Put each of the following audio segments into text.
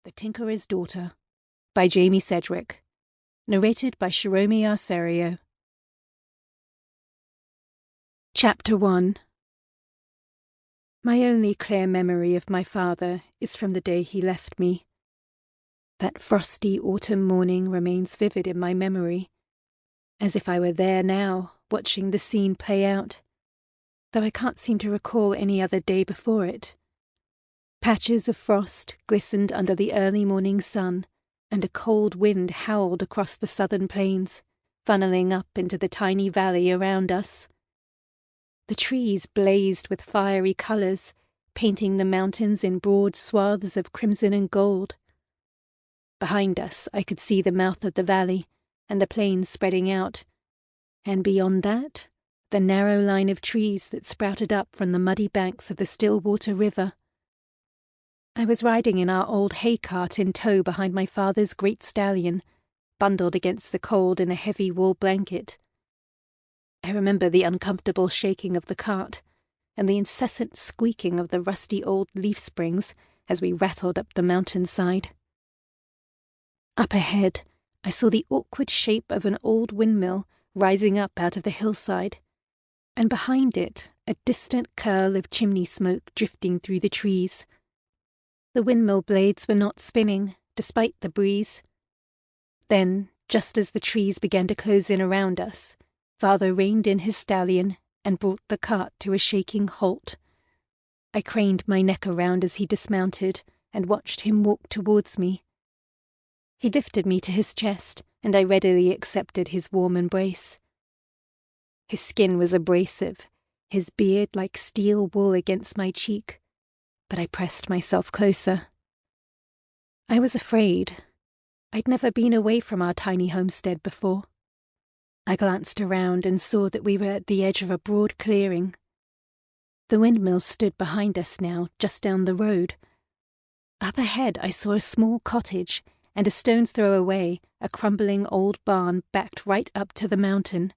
The Tinkerer's Daughter by Jamie Sedgwick. Narrated by Shiromi Arserio. Chapter 1. My only clear memory of my father is from the day he left me. That frosty autumn morning remains vivid in my memory, as if I were there now, watching the scene play out, though I can't seem to recall any other day before it. Patches of frost glistened under the early morning sun, and a cold wind howled across the southern plains, funneling up into the tiny valley around us. The trees blazed with fiery colours, painting the mountains in broad swaths of crimson and gold. Behind us I could see the mouth of the valley, and the plains spreading out, and beyond that, the narrow line of trees that sprouted up from the muddy banks of the Stillwater River. I was riding in our old hay cart in tow behind my father's great stallion, bundled against the cold in a heavy wool blanket. I remember the uncomfortable shaking of the cart, and the incessant squeaking of the rusty old leaf springs as we rattled up the mountainside. Up ahead, I saw the awkward shape of an old windmill rising up out of the hillside, and behind it a distant curl of chimney smoke drifting through the trees. The windmill blades were not spinning, despite the breeze. Then, just as the trees began to close in around us, Father reined in his stallion and brought the cart to a shaking halt. I craned my neck around as he dismounted and watched him walk towards me. He lifted me to his chest, and I readily accepted his warm embrace. His skin was abrasive, his beard like steel wool against my cheek, but I pressed myself closer. I was afraid. I'd never been away from our tiny homestead before. I glanced around and saw that we were at the edge of a broad clearing. The windmill stood behind us now, just down the road. Up ahead I saw a small cottage, and a stone's throw away, a crumbling old barn backed right up to the mountain.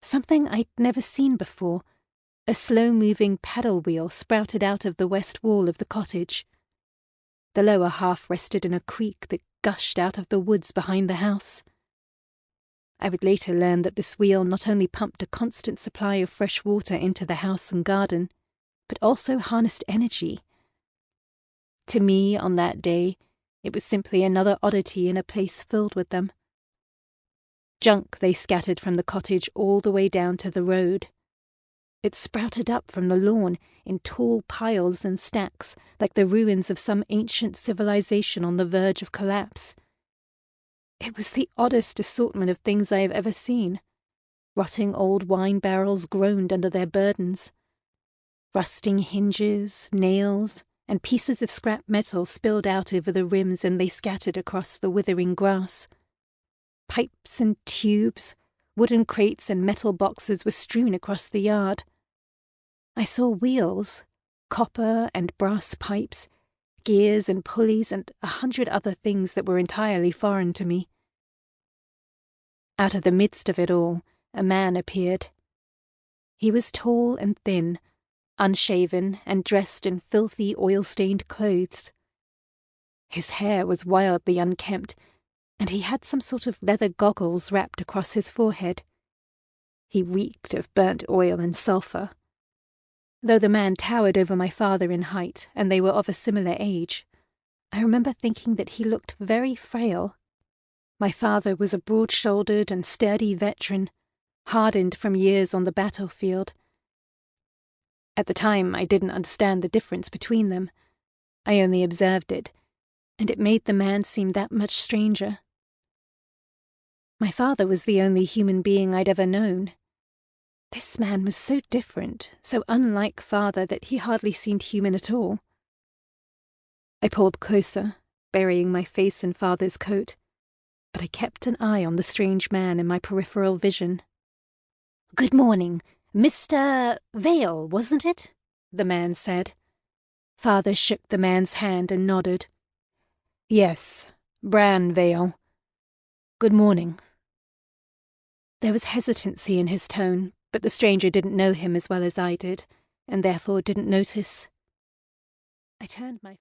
Something I'd never seen before. A slow-moving paddle wheel sprouted out of the west wall of the cottage. The lower half rested in a creek that gushed out of the woods behind the house. I would later learn that this wheel not only pumped a constant supply of fresh water into the house and garden, but also harnessed energy. To me, on that day, it was simply another oddity in a place filled with them. Junk they scattered from the cottage all the way down to the road. It sprouted up from the lawn in tall piles and stacks, like the ruins of some ancient civilization on the verge of collapse. It was the oddest assortment of things I have ever seen. Rotting old wine barrels groaned under their burdens. Rusting hinges, nails, and pieces of scrap metal spilled out over the rims and lay scattered across the withering grass. Pipes and tubes, wooden crates and metal boxes were strewn across the yard. I saw wheels, copper and brass pipes, gears and pulleys, and 100 other things that were entirely foreign to me. Out of the midst of it all, a man appeared. He was tall and thin, unshaven and dressed in filthy, oil-stained clothes. His hair was wildly unkempt, and he had some sort of leather goggles wrapped across his forehead. He reeked of burnt oil and sulphur. Though the man towered over my father in height, and they were of a similar age, I remember thinking that he looked very frail. My father was a broad-shouldered and sturdy veteran, hardened from years on the battlefield. At the time, I didn't understand the difference between them. I only observed it, and it made the man seem that much stranger. My father was the only human being I'd ever known. This man was so different, so unlike father, that he hardly seemed human at all. I pulled closer, burying my face in father's coat, but I kept an eye on the strange man in my peripheral vision. "Good morning. Mr. Vale, wasn't it?" the man said. Father shook the man's hand and nodded. "Yes, Bran Vale. Good morning." There was hesitancy in his tone, but the stranger didn't know him as well as I did, and therefore didn't notice. I turned my